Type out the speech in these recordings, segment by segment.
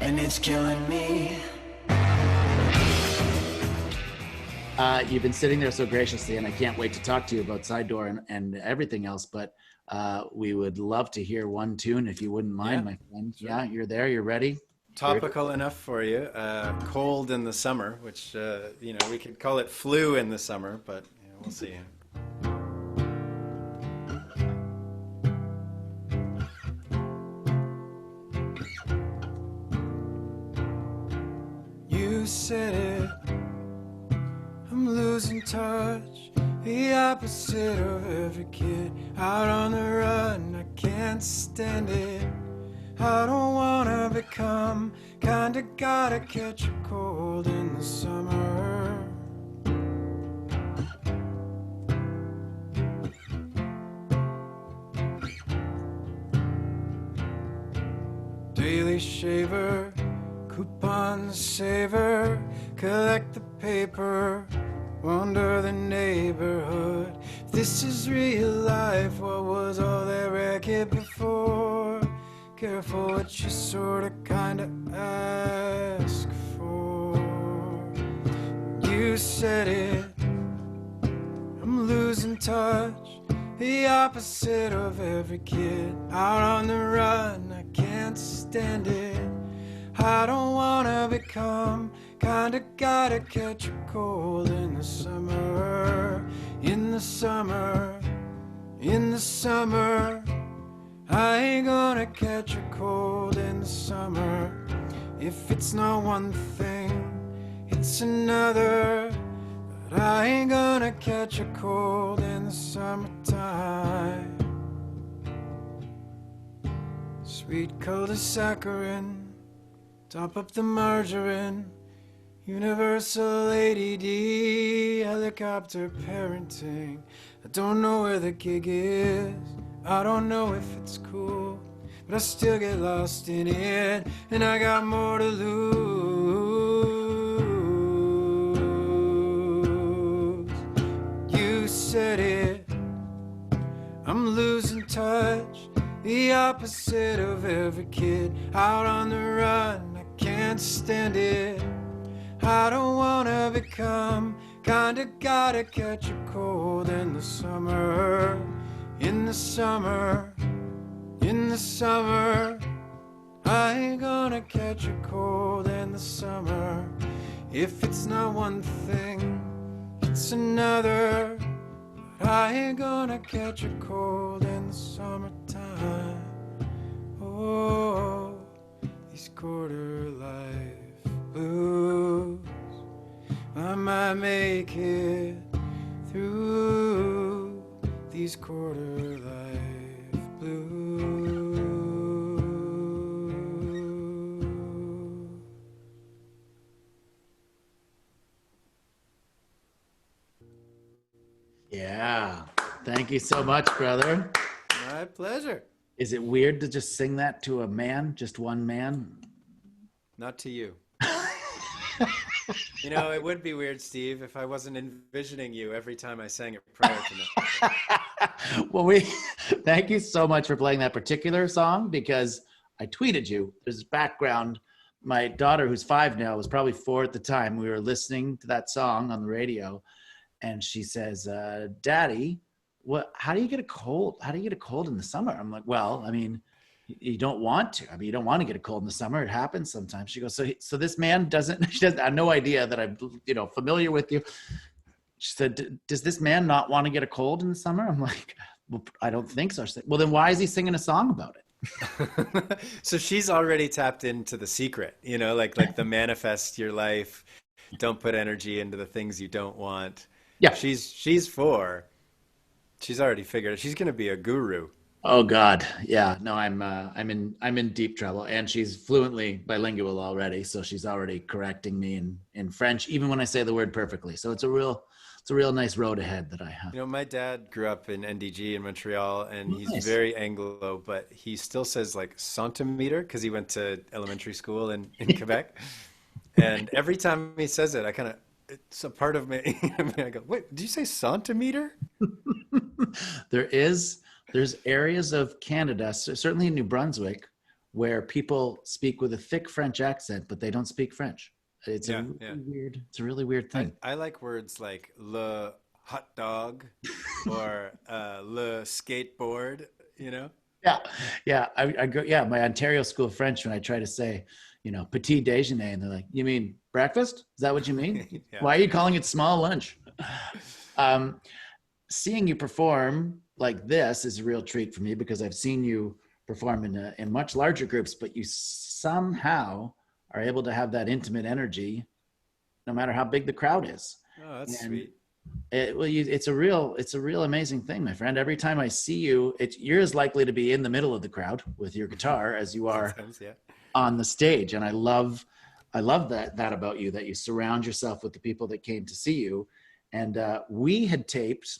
and it's killing me. You've been sitting there so graciously, and I can't wait to talk to you about Side Door and everything else, but we would love to hear one tune if you wouldn't mind, Yeah, my friend. sure. Yeah, you're there, you're ready? Topical enough for you. Cold in the summer, which, we could call it flu in the summer, but we'll see. You said it, I'm losing touch, the opposite of every kid out on the run. I can't stand it, I don't wanna become kinda gotta catch a cold in the summer. Daily shaver, coupon saver, collect the paper, wander the neighborhood. If this is real life, what was all that racket before? Careful what you sorta kinda ask for. You said it, I'm losing touch, the opposite of every kid out on the run. I can't stand it, I don't wanna become kinda gotta catch a cold in the summer. In the summer, in the summer, I ain't gonna catch a cold in the summer. If it's not one thing, it's another. But I ain't gonna catch a cold in the summertime. Sweet cul-de-saccharine, top up the margarine, universal ADD, helicopter parenting. I don't know where the gig is, I don't know if it's cool, but I still get lost in it, and I got more to lose. You said it, I'm losing touch, the opposite of every kid out on the run. I can't stand it, I don't wanna become kinda gotta catch a cold in the summer. In the summer, in the summer, I ain't gonna catch a cold in the summer. If it's not one thing, it's another. But I ain't gonna catch a cold in the summertime. Oh, these quarter life blues, I might make it through these quarter life blues. Yeah, thank you so much, brother. My pleasure. Is it weird to just sing that to a man, just one man? Not to you. It would be weird, Steve, if I wasn't envisioning you every time I sang a prayer tonight. Well, thank you so much for playing that particular song, because I tweeted you. There's background. My daughter, who's 5 now, was probably 4 at the time. We were listening to that song on the radio, and she says, Daddy, how do you get a cold? How do you get a cold in the summer? I'm like, well, I mean, you don't want to. I mean, you don't want to get a cold in the summer. It happens sometimes. She goes, so this man doesn't, she doesn't, I have no idea that I'm, familiar with you. She said, does this man not want to get a cold in the summer? I'm like, well, I don't think so. She said, well, then why is he singing a song about it? So she's already tapped into the secret, like the manifest your life. Don't put energy into the things you don't want. Yeah. She's 4. She's already figured it. She's going to be a guru. Oh God. Yeah. No, I'm in deep trouble, and she's fluently bilingual already. So she's already correcting me in French, even when I say the word perfectly. So it's a real nice road ahead that I have. My dad grew up in NDG in Montreal, and Nice. he's very Anglo, but he still says like centimeter because he went to elementary school in Quebec. And every time he says it, it's a part of me. I go, wait, did you say centimeter? There's areas of Canada, certainly in New Brunswick, where people speak with a thick French accent, but they don't speak French. Yeah, yeah. It's a really weird thing. I like words like le hot dog or le skateboard, you know? Yeah, yeah. I go. Yeah, my Ontario School of French. When I try to say, petit déjeuner, and they're like, "You mean breakfast? Is that what you mean? Yeah. Why are you calling it small lunch?" Um, Seeing you perform like this is a real treat for me because I've seen you perform in much larger groups, but you somehow are able to have that intimate energy, no matter how big the crowd is. Oh, that's And sweet. it's a real amazing thing, my friend. Every time I see you, you're as likely to be in the middle of the crowd with your guitar as you are Sometimes, yeah. on the stage. And I love that about you, that you surround yourself with the people that came to see you. And we had taped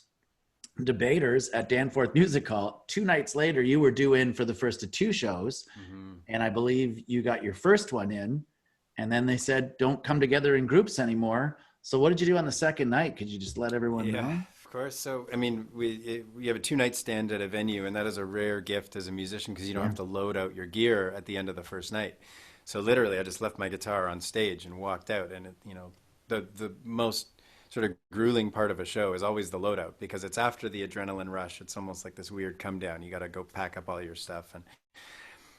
Debaters at Danforth Music Hall. 2 nights later, you were due in for the first of 2 shows. Hmm. And I believe you got your first one in. And then they said, don't come together in groups anymore. So what did you do on the second night? Could you just let everyone Yeah, know? of course. So, I mean, we have a 2 night stand at a venue, and that is a rare gift as a musician because you don't Yeah. have to load out your gear at the end of the first night. So literally, I just left my guitar on stage and walked out. And the most sort of grueling part of a show is always the loadout because it's after the adrenaline rush. It's almost like this weird come down. You got to go pack up all your stuff,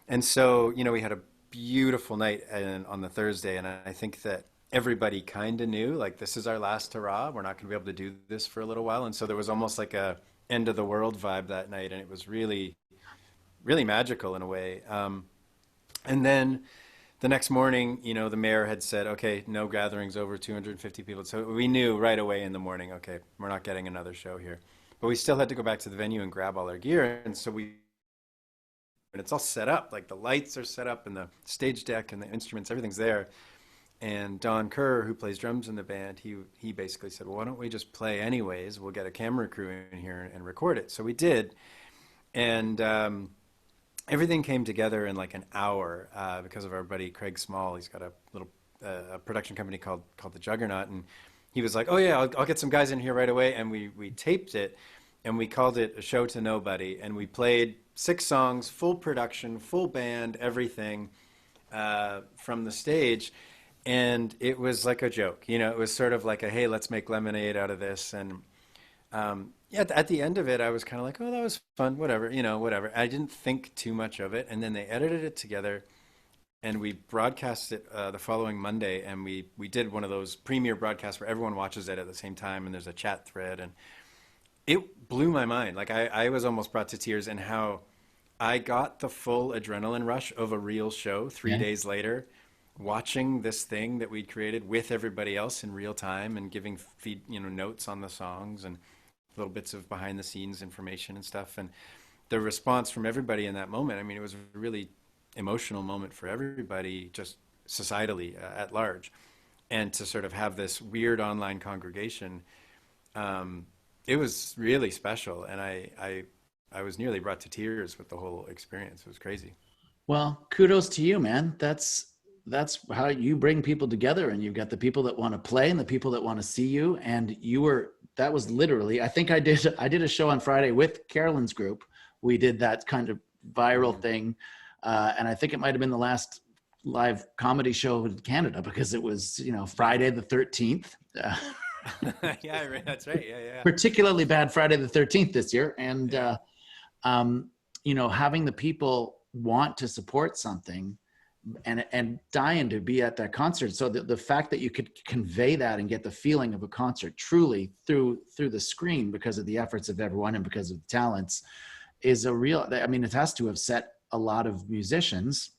and so we had a beautiful night on the Thursday, and I think that everybody kind of knew like this is our last hurrah. We're not going to be able to do this for a little while, and so there was almost like a end of the world vibe that night, and it was really, really magical in a way. And then the next morning, the mayor had said, okay, no gatherings over 250 people. So we knew right away in the morning, okay, we're not getting another show here. But we still had to go back to the venue and grab all our gear. And so and it's all set up, like the lights are set up and the stage deck and the instruments, everything's there. And Don Kerr, who plays drums in the band, he basically said, well, why don't we just play anyways? We'll get a camera crew in here and record it. So we did. And everything came together in like an hour because of our buddy Craig Small. He's got a little production company called the Juggernaut, and he was like, "Oh yeah, I'll get some guys in here right away." And we taped it, and we called it A Show to Nobody, and we played 6 songs, full production, full band, everything from the stage, and it was like a joke. It was sort of like a hey, let's make lemonade out of this, and yeah, at the end of it, I was kind of like, oh, that was fun, whatever, whatever. I didn't think too much of it. And then they edited it together and we broadcast it the following Monday. And we did one of those premiere broadcasts where everyone watches it at the same time and there's a chat thread. And it blew my mind. Like I was almost brought to tears in how I got the full adrenaline rush of a real show 3 days later, watching this thing that we'd created with everybody else in real time and giving notes on the songs and little bits of behind the scenes information and stuff. And the response from everybody in that moment, I mean, it was a really emotional moment for everybody, just societally at large. And to sort of have this weird online congregation, it was really special. And I was nearly brought to tears with the whole experience. It was crazy. Well, kudos to you, man. That's how you bring people together, and you've got the people that want to play and the people that want to see you. And that was literally, I think I did a show on Friday with Carolyn's group. We did that kind of viral thing. And I think it might've been the last live comedy show in Canada because it was, Friday the 13th. Yeah, that's right. Yeah, yeah. Particularly bad Friday the 13th this year. And, having the people want to support something and dying to be at that concert. So the fact that you could convey that and get the feeling of a concert truly through the screen because of the efforts of everyone and because of the talents is it has to have set a lot of musicians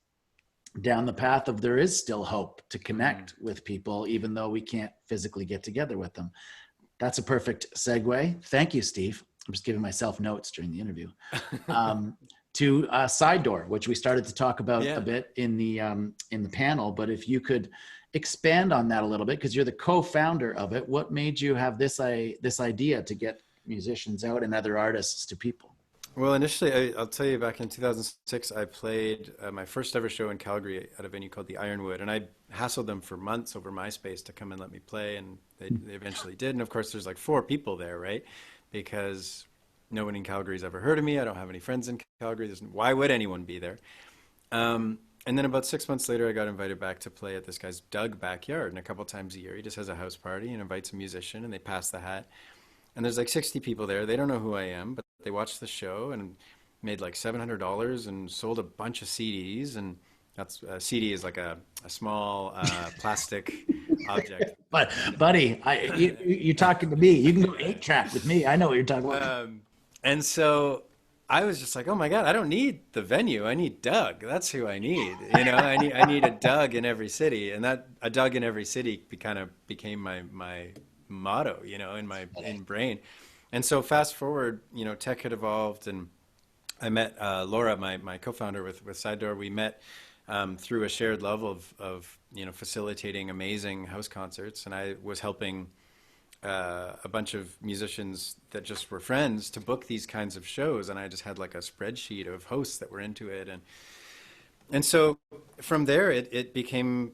down the path of there is still hope to connect with people, even though we can't physically get together with them. That's a perfect segue. Thank you, Steve. I'm just giving myself notes during the interview. To Side Door, which we started to talk about a bit in the panel. But if you could expand on that a little bit, because you're the co-founder of it, what made you have this idea to get musicians out and other artists to people? Well, initially, I'll tell you, back in 2006, I played my first ever show in Calgary at a venue called the Ironwood, and I hassled them for months over MySpace to come and let me play, and they eventually did. And of course, there's like 4 people there, right? Because no one in Calgary's ever heard of me. I don't have any friends in Calgary. Why would anyone be there? And then about 6 months later, I got invited back to play at this guy's Doug backyard. And a couple times a year, he just has a house party and invites a musician, and they pass the hat. And there's like 60 people there. They don't know who I am, but they watched the show and made like $700 and sold a bunch of CDs. And that's a CD is like a small plastic object. But buddy, you're talking to me. You can go 8 track with me. I know what you're talking about. And so I was just like, oh my God, I don't need the venue. I need Doug. That's who I need. I need a Doug in every city, and that a Doug in every city kind of became my motto, in my in brain. And so fast forward, tech had evolved, and I met Laura, my co-founder with Side Door. We met through a shared love of facilitating amazing house concerts, and I was helping a bunch of musicians that just were friends to book these kinds of shows, and I just had like a spreadsheet of hosts that were into it, and so from there it became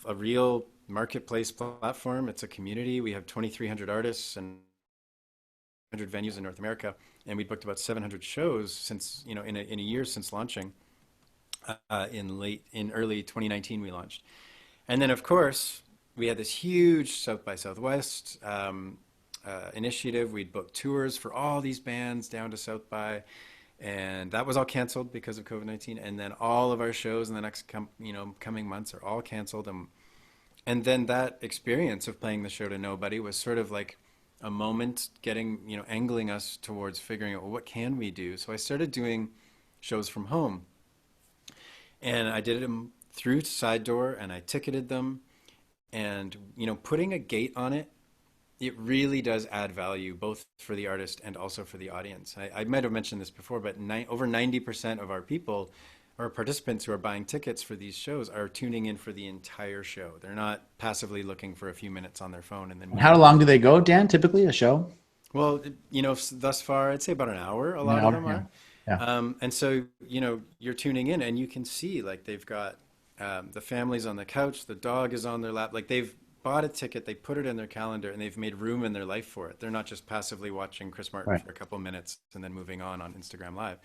a real marketplace platform. It's a community. We have 2,300 artists and 100 venues in North America, and we booked about 700 shows since in a year since launching. In early 2019 we launched, and then of course we had this huge South by Southwest initiative. We'd booked tours for all these bands down to South by, and that was all canceled because of COVID-19. And then all of our shows in the next coming months are all canceled. And then that experience of playing the show to nobody was sort of like a moment getting, angling us towards figuring out, well, what can we do? So I started doing shows from home, and I did them through Side Door, and I ticketed them. And putting a gate on it, it really does add value both for the artist and also for the audience. I might have mentioned this before, but over 90% of our people or participants who are buying tickets for these shows are tuning in for the entire show. They're not passively looking for a few minutes on their phone and then How long do they go, Dan? Typically a show? Well, thus far, I'd say about an hour. A An lot of hour, them yeah. are. Yeah. And so, you're tuning in and you can see like they've got the family's on the couch, the dog is on their lap. Like they've bought a ticket, they put it in their calendar, and they've made room in their life for it. They're not just passively watching Chris Martin Right. for a couple minutes and then moving on Instagram Live.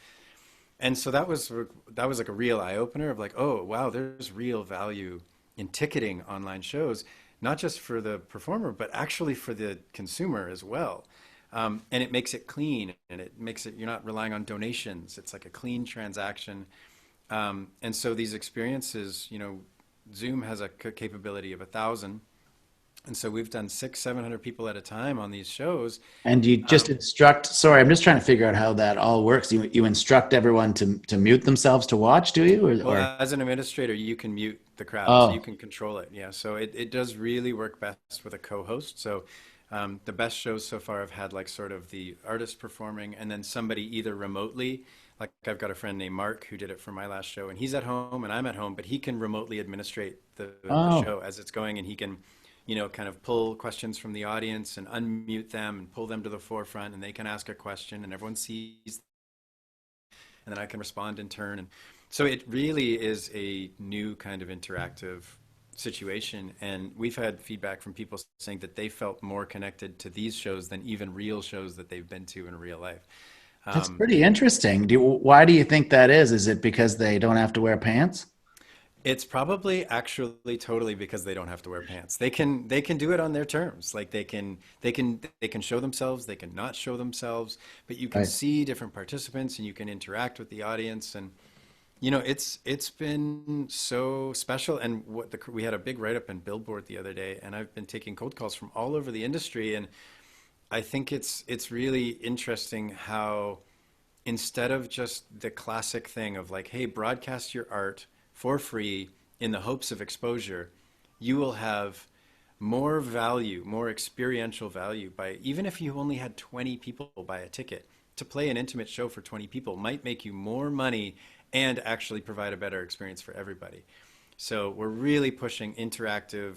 And so that was like a real eye opener of like, oh wow, there's real value in ticketing online shows, not just for the performer, but actually for the consumer as well. And it makes it clean, and it makes it you're not relying on donations. It's like a clean transaction. And so these experiences, Zoom has a capability of 1,000. And so we've done 600-700 people at a time on these shows. And you just instruct, sorry, I'm just trying to figure out how that all works. You instruct everyone to mute themselves to watch, do you? Well, as an administrator, you can mute the crowd, so you Oh, can control it. Yeah, so it does really work best with a co-host. So the best shows so far have had like sort of the artist performing and then somebody either remotely, like I've got a friend named Mark who did it for my last show, and he's at home and I'm at home, but he can remotely administrate the oh, show as it's going, and he can, kind of pull questions from the audience and unmute them and pull them to the forefront, and they can ask a question and everyone sees, and then I can respond in turn. And so it really is a new kind of interactive situation. And we've had feedback from people saying that they felt more connected to these shows than even real shows that they've been to in real life. that's Um, pretty interesting. Why do you think that is? Is it because they don't have to wear pants? it's probably actually totally because they don't have to wear pants. They can do it on their terms. Like they can show themselves, they can not show themselves, but you can Right. see different participants and you can interact with the audience. And it's been so special. And we had a big write up in Billboard the other day, and I've been taking cold calls from all over the industry, and I think it's really interesting how instead of just the classic thing of like, hey, broadcast your art for free in the hopes of exposure, you will have more value, more experiential value by even if you only had 20 people buy a ticket. To play an intimate show for 20 people might make you more money and actually provide a better experience for everybody. So we're really pushing interactive,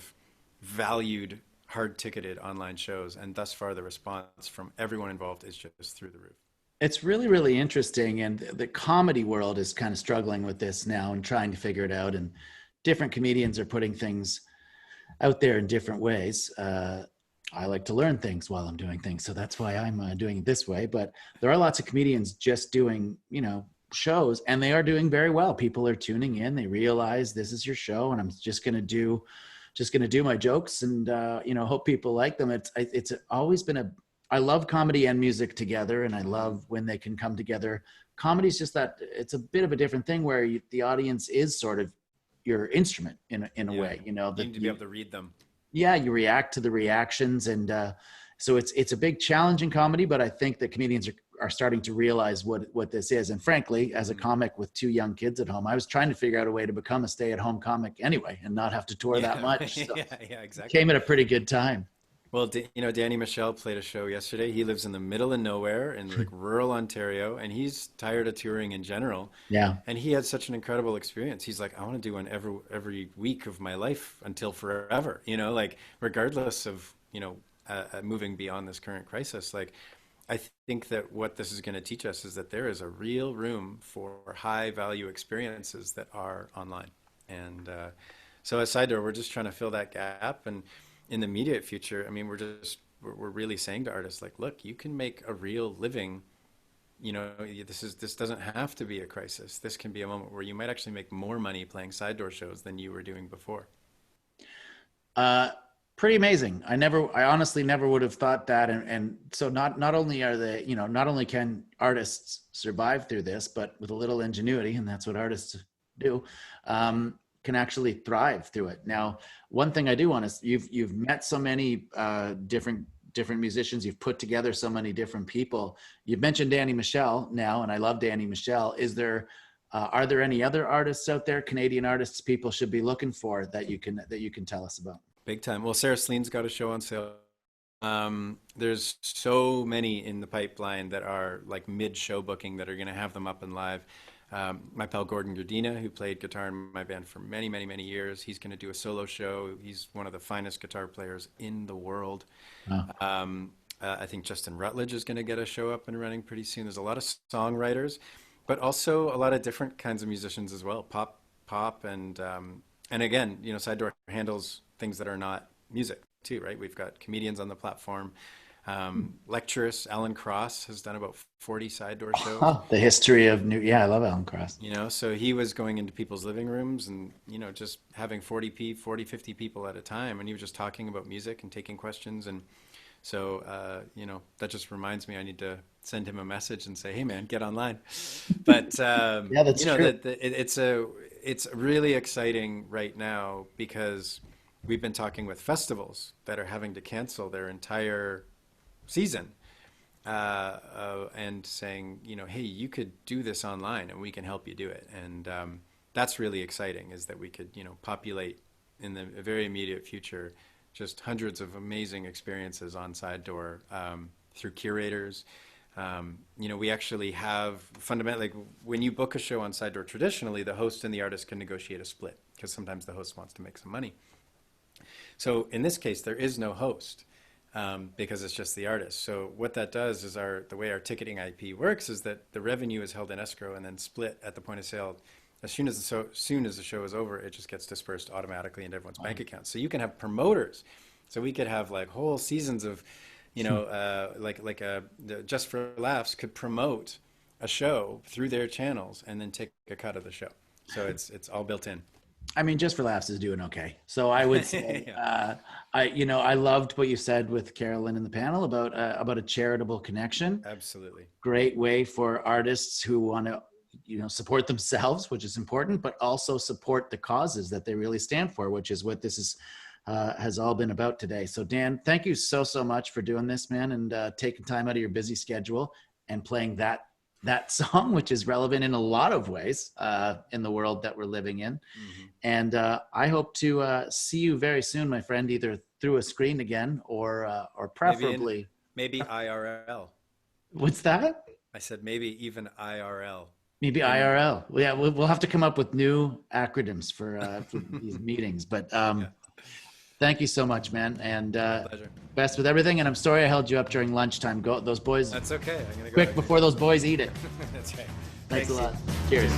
valued, hard ticketed online shows, and thus far the response from everyone involved is just through the roof. It's really, really interesting. And the comedy world is kind of struggling with this now and trying to figure it out. And different comedians are putting things out there in different ways. I like to learn things while I'm doing things. So that's why I'm doing it this way. But there are lots of comedians just doing, shows, and they are doing very well. People are tuning in. They realize this is your show, and I'm just going to do my jokes, and hope people like them. It's always been I love comedy and music together, and I love when they can come together. Comedy's just that it's a bit of a different thing where the audience is sort of your instrument in a way, you need to be able to read them. Yeah, you react to the reactions, and so it's a big challenge in comedy, but I think that comedians are starting to realize what this is. And frankly, as a comic with 2 young kids at home, I was trying to figure out a way to become a stay-at-home comic anyway and not have to tour that much. So yeah, exactly. It came at a pretty good time. Well, Danny Michel played a show yesterday. He lives in the middle of nowhere in like rural Ontario, and he's tired of touring in general. Yeah. And he had such an incredible experience. He's like, I want to do one every week of my life until forever, like regardless of, moving beyond this current crisis. Like, I think that what this is going to teach us is that there is a real room for high value experiences that are online. And so as Side Door, we're just trying to fill that gap. And in the immediate future, I mean, we're really saying to artists, like, look, you can make a real living. This doesn't have to be a crisis. This can be a moment where you might actually make more money playing Side Door shows than you were doing before. Pretty amazing. I honestly never would have thought that. And so not only are they, not only can artists survive through this, but with a little ingenuity, and that's what artists do, can actually thrive through it. Now, one thing I do want to, you've met so many different musicians, you've put together so many different people. You've mentioned Danny Michel now, and I love Danny Michel. Are there any other artists out there, Canadian artists, people should be looking for that you can tell us about? Big time. Well, Sarah Slean's got a show on sale. There's so many in the pipeline that are like mid-show booking that are going to have them up and live. My pal Gordon Gardina, who played guitar in my band for many, many, many years, he's going to do a solo show. He's one of the finest guitar players in the world. Oh. I think Justin Rutledge is going to get a show up and running pretty soon. There's a lot of songwriters, but also a lot of different kinds of musicians as well. Pop, and again, Side Door handles things that are not music too, right? We've got comedians on the platform. Lecturist Alan Cross has done about 40 Side Door shows. The history of I love Alan Cross. So he was going into people's living rooms and, just having 40, 50 people at a time. And he was just talking about music and taking questions. And so, that just reminds me, I need to send him a message and say, hey man, get online. But, yeah, that's true. It's really exciting right now because we've been talking with festivals that are having to cancel their entire season and saying, hey, you could do this online and we can help you do it. And that's really exciting, is that we could, populate in the very immediate future just hundreds of amazing experiences on Side Door through curators. We actually have fundamentally, when you book a show on Side Door, traditionally the host and the artist can negotiate a split because sometimes the host wants to make some money. So in this case, there is no host because it's just the artist. So what that does is the way our ticketing IP works is that the revenue is held in escrow and then split at the point of sale. As soon as the show is over, it just gets dispersed automatically into everyone's bank account. So you can have promoters. So we could have like whole seasons of, Just for Laughs could promote a show through their channels and then take a cut of the show. So it's all built in. I mean, Just for Laughs is doing okay. So I would say, yeah. I loved what you said with Carolyn in the panel about a charitable connection. Absolutely. Great way for artists who want to, support themselves, which is important, but also support the causes that they really stand for, which is what this has all been about today. So Dan, thank you so much for doing this, man, and taking time out of your busy schedule and playing that song, which is relevant in a lot of ways in the world that we're living in. Mm-hmm. And I hope to see you very soon, my friend, either through a screen again or preferably. Maybe IRL. What's that? I said maybe even IRL. Maybe IRL. Yeah, we'll have to come up with new acronyms for these meetings. But thank you so much, man. And pleasure. Best with everything. And I'm sorry I held you up during lunchtime. Go, those boys. That's okay. I'm gonna go quick before those boys eat it. That's right. Thanks a lot. Cheers.